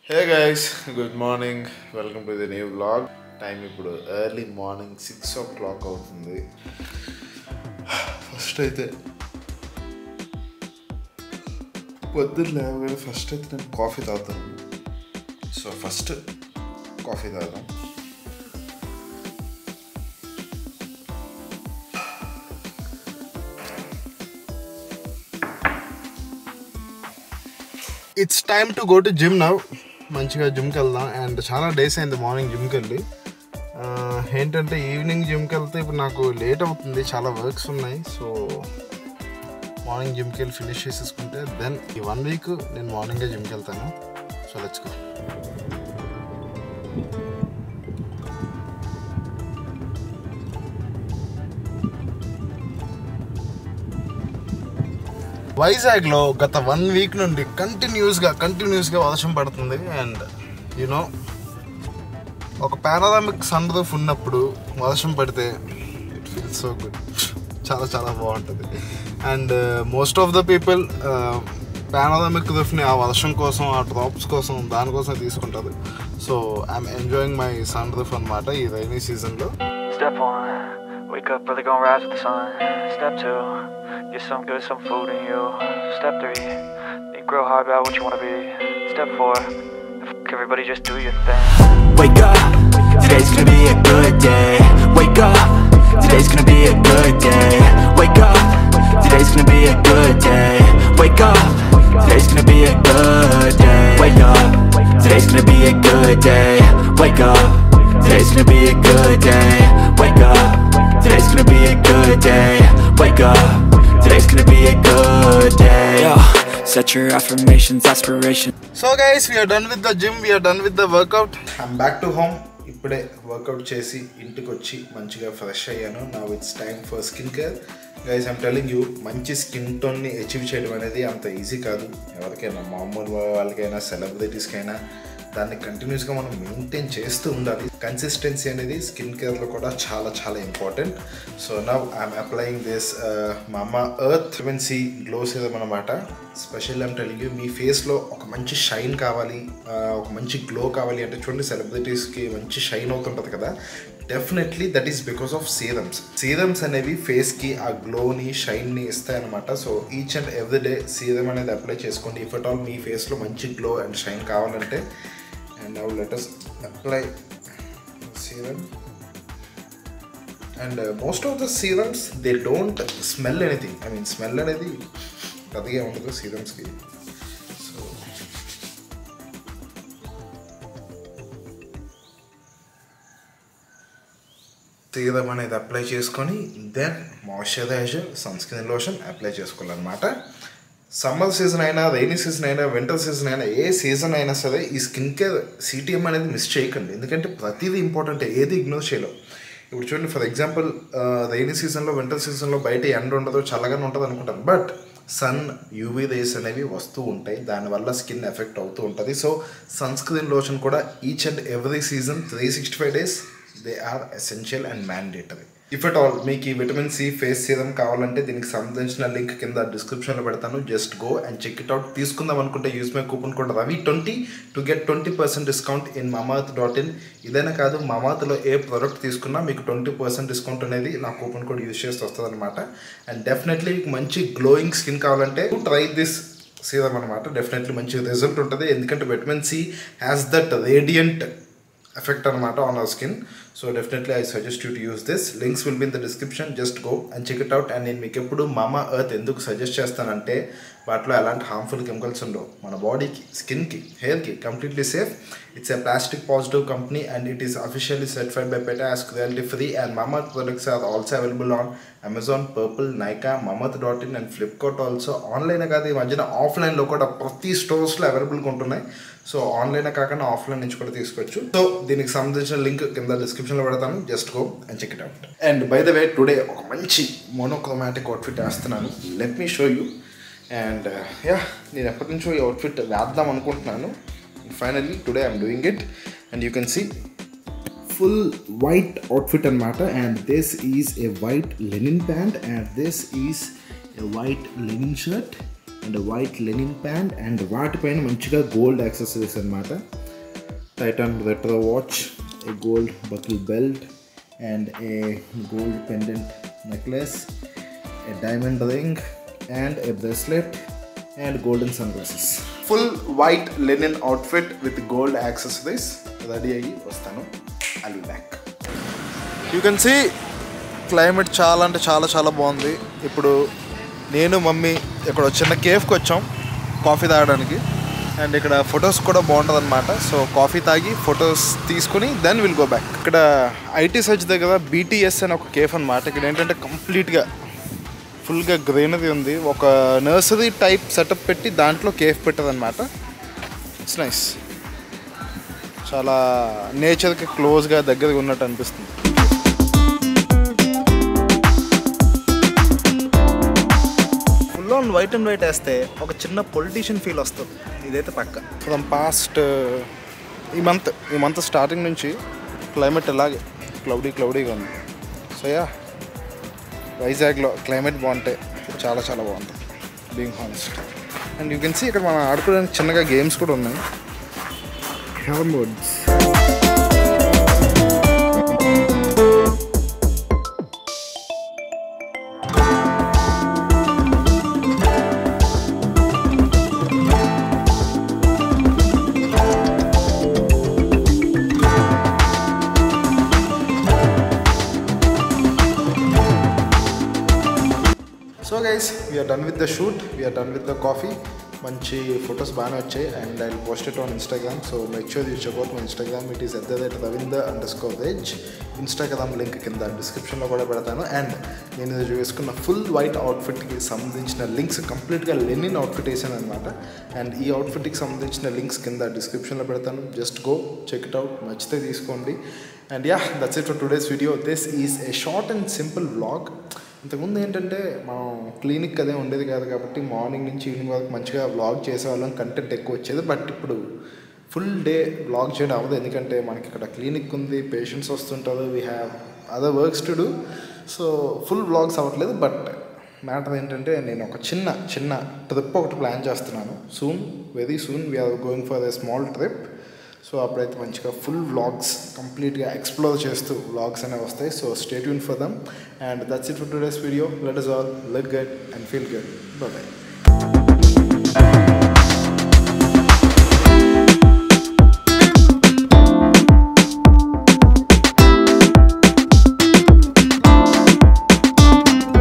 Hey guys, good morning. Welcome to the new vlog. Time ఇప్పుడు early morning 6 o'clock అవుతుంది. First అయితే పొద్దున్న లేవగానే ఫస్ట్ అయితే నేను కాఫీ తాగుతాను. సో ఫస్ట్ కాఫీ తాగుదాం. It's time to go to gym now. మంచిగా జిమ్కి వెళ్దాం. అండ్ చాలా డేస్ అయింది మార్నింగ్ జిమ్కి వెళ్ళి. ఏంటంటే ఈవినింగ్ జిమ్కి వెళ్తే ఇప్పుడు నాకు లేట్ అవుతుంది, చాలా వర్క్స్ ఉన్నాయి. సో మార్నింగ్ జిమ్కి వెళ్ళి ఫినిష్ చేసేసుకుంటే దెన్ ఈ 1 week నేను మార్నింగే జిమ్కి వెళ్తాను. So let's go. వైజాగ్లో గత 1 week నుండి కంటిన్యూస్గా వర్షం పడుతుంది. అండ్ యూనో ఒక పానరామిక్ సన్ రూఫ్ ఉన్నప్పుడు వర్షం పడితే ఇట్ ఫీల్స్ సో గుడ్. చాలా చాలా బాగుంటుంది. And most of the people panoramic రూఫ్ని ఆ వర్షం కోసం, ఆ డ్రాప్స్ కోసం, దానికోసం తీసుకుంటారు. So I'm enjoying my sun roof అనమాట ఈ రైనీ సీజన్లో. Step 1, wake up early, gonna rise with the sun. Step 2, get some food in you. Step 3, think real hard about what you wanna be. Step 4, everybody just do your thing. Wake up, today's gonna be a good day. Wake up, today's gonna be a good day. Wake up, today's gonna be a good day. Wake up, today's gonna be a good day. Wake up, today's gonna be a good day. Wake up, today's gonna be a good day. Wake up, today's gonna be a good day. Wake up, today's gonna be a good day. Yo, set your affirmations, aspirations. So guys, we are done with the gym, we are done with the workout. I'm back to home. ఇప్పుడే workout చేసి ఇంటికి వచ్చి మంచిగా fresh అయ్యాను. Now it's time for skin care. Guys, I'm telling you, మంచి skin టోన్ని achieve చేయడం అనేది అంత ఈజీ కాదు. ఎవరికైనా, మామూలు వాళ్ళకైనా, సెలబ్రిటీస్కైనా దాన్ని కంటిన్యూస్గా మనం మెయింటైన్ చేస్తూ ఉండాలి. కన్సిస్టెన్సీ అనేది స్కిన్ కేర్లో కూడా చాలా చాలా important. So now I'm applying this Mamaearth vitamin C glow serum అనమాట. స్పెషల్ ఐఎమ్ టెలింగ్ యూ, మీ ఫేస్లో ఒక మంచి షైన్ కావాలి, ఒక మంచి గ్లో కావాలి అంటే చూడండి, సెలబ్రిటీస్కి మంచి షైన్ అవుతుంటుంది కదా, definitely that is because of serums అనేవి ఫేస్కి ఆ గ్లోని, షైన్ని ఇస్తాయన్నమాట. So each and every day serum అనేది అప్లై చేసుకోండి. ఇఫ్ అట్ ఆల్ మీ ఫేస్లో మంచి గ్లో అండ్ షైన్ కావాలంటే. And now let us apply serum. And most of the serums, they don't smell anything. I mean, smell అనేది పెద్దగా ఉండదు serumsకి. సో సీరం అనేది అప్లై చేసుకొని then moisturiser, sunscreen lotion apply చేసుకోవాలన్నమాట. సమ్మర్ సీజన్ అయినా, rainy season అయినా, winter season అయినా, ఏ సీజన్ అయినా సరే ఈ స్కిన్ కేర్ సిటిఎం అనేది మిస్ చేయకండి. ఎందుకంటే ప్రతిదీ ఇంపార్టెంటే, ఏది ఇగ్నోర్ చేయలేం. ఇప్పుడు చూడండి, ఫర్ ఎగ్జాంపుల్ రైనీ సీజన్లో, వింటర్ సీజన్లో బయట ఎండ ఉండదు, చల్లగానే ఉంటుంది అనుకుంటాను. బట్ సన్ యూవీ రేస్ అనేవి వస్తూ ఉంటాయి, దానివల్ల స్కిన్ ఎఫెక్ట్ అవుతూ ఉంటుంది. సో సన్ స్క్రీన్ లోషన్ కూడా each and every season 365 days they are essential and mandatory. If at all మీకు ఈ విటమిన్ సి ఫేస్ సీరం కావాలంటే దీనికి సంబంధించిన లింక్ కింద డిస్క్రిప్షన్లో పెడతాను. Just go and check it out. తీసుకుందాం అనుకుంటే use my coupon code RAVI20 to get 20% discount in mamaearth.in. ఇదైనా కాదు, మమాత్లో ఏ ప్రోడక్ట్ తీసుకున్నా మీకు 20% డిస్కౌంట్ అనేది నా కూపన్ కోడ్ యూజ్ చేస్తే వస్తుంది అనమాట. అండ్ డెఫినెట్లీ మీకు మంచి గ్లోయింగ్ స్కిన్ కావాలంటే ట్రై దిస్ సీరం అనమాట. డెఫినెట్లీ మంచి రిజల్ట్ ఉంటుంది. ఎందుకంటే vitamin C has that radiant effect అనమాట on our skin. So definitely I suggest you to use this. Links will be in the description. Just go and check it out. And నేను మీకు ఎప్పుడు మామా earth ఎందుకు suggest చేస్తానంటే వాటిలో ఎలాంటి harmful chemicals ఉండవు. మన బాడీకి, స్కిన్కి, హెయిర్కి completely safe. It's a plastic positive company and it is officially certified by PETA as cruelty free. And Mama Earth products are also available on Amazon, Purple, Nykaa, mamaearth.in and Flipkart also. Online కాదు, ఈ మధ్యన ఆఫ్లైన్లో కూడా ప్రతి స్టోర్స్లో అవైలబుల్గా ఉంటున్నాయి. So online కాకుండా offline నుంచి కూడా తీసుకోవచ్చు. సో దీనికి సంబంధించిన లింక్ కింద డిస్క్రిప్షన్లో పెడతాను. Just go and check it out. And by the way, today ఒక మంచి మోనోక్రోమాటిక్ అవుట్ఫిట్ వేస్తున్నాను. Let me show you. And yeah, నేను ఎప్పటి నుంచో ఈ అవుట్ఫిట్ వేద్దాం అనుకుంటున్నాను. Finally today I'm doing it. And you can see full white outfit anamata. And this is a white linen pant and this is a white linen shirt. And white linen pant and వాటిపైన మంచిగా gold accessories అనమాట. Titan retro watch, a gold buckle belt and a gold pendant necklace, a diamond ring and a bracelet and golden sunglasses. Full white linen outfit with gold accessories ready అయ్యి వస్తాను. I'll be back. You can see climate చాలా అంటే చాలా చాలా బాగుంది. ఇప్పుడు నేను mummy ఇక్కడ చిన్న కేఫ్కి వచ్చాం కాఫీ తాగడానికి. అండ్ ఇక్కడ ఫొటోస్ కూడా బాగుంటుంది అనమాట. సో కాఫీ తాగి ఫొటోస్ తీసుకుని దెన్ విల్ గో బ్యాక్. ఇక్కడ ఐటీ సర్చ్ దగ్గర BTS అని ఒక కేఫ్ అనమాట. ఇక్కడ ఏంటంటే కంప్లీట్గా ఫుల్గా గ్రీనరీ ఉంది. ఒక నర్సరీ టైప్ సెటప్ పెట్టి దాంట్లో కేఫ్ పెట్టదన్నమాట. It's nice. చాలా నేచర్కి క్లోజ్గా దగ్గరగా ఉన్నట్టు అనిపిస్తుంది. Full on white and white వేస్తే ఒక చిన్న పొలిటీషియన్ ఫీల్ వస్తుంది. ఇదైతే పక్క. ఫ్రమ్ పాస్ట్ ఈ మంత్ స్టార్టింగ్ నుంచి క్లైమేట్ ఇలాగే క్లౌడీగా ఉంది. సో యా, వైజాగ్లో క్లైమేట్ బాగుంటే చాలా చాలా బాగుంటుంది, being honest. And you can see ఇక్కడ మనం ఆడుకోవడానికి చిన్నగా గేమ్స్ కూడా ఉన్నాయి. Carrom boards. So guys, we are done with the shoot, we are done with the coffee. మంచి ఫొటోస్ బాగానే వచ్చాయి and I post it on Instagram. So make sure you check out my Instagram. It is @ravindra_veg. Instagram link కింద డిస్క్రిప్షన్లో కూడా పెడతాను. And నేను వేసుకున్న full white అవుట్ఫిట్కి సంబంధించిన లింక్స్ కంప్లీట్గా లెనిన్ అవుట్ఫిట్ వేసాను అనమాట. అండ్ ఈ అవుట్ఫిట్కి సంబంధించిన లింక్స్ కింద డిస్క్రిప్షన్లో పెడతాను. Just go check it out, నచ్చితే తీసుకోండి. And yeah, that's it for today's video. This is a short and simple vlog. ఇంతకుముందు ఏంటంటే మనం క్లినిక్ అదే ఉండేది కాదు కాబట్టి మార్నింగ్ నుంచి ఈవినింగ్ వరకు మంచిగా వ్లాగ్ చేసేవాళ్ళం, కంటెంట్ ఎక్కువ వచ్చేది. బట్ ఇప్పుడు ఫుల్ డే వ్లాగ్ చేయడం అవ్వదు, ఎందుకంటే మనకి ఇక్కడ క్లినిక్ ఉంది, పేషెంట్స్ వస్తుంటారు, we have other works to do. So full vlogs అవ్వట్లేదు. బట్ మ్యాటర్ ఏంటంటే నేను ఒక చిన్న ట్రిప్ ఒకటి ప్లాన్ చేస్తున్నాను. Very soon we are going for a small trip. So అప్పుడైతే మంచిగా ఫుల్ వ్లాగ్స్ కంప్లీట్గా ఎక్స్ప్లోర్ చేస్తూ వ్లాగ్స్ అనేవి వస్తాయి. So stay tune for them. And that's it for today's video. Let us all look good and feel good. Bye bye.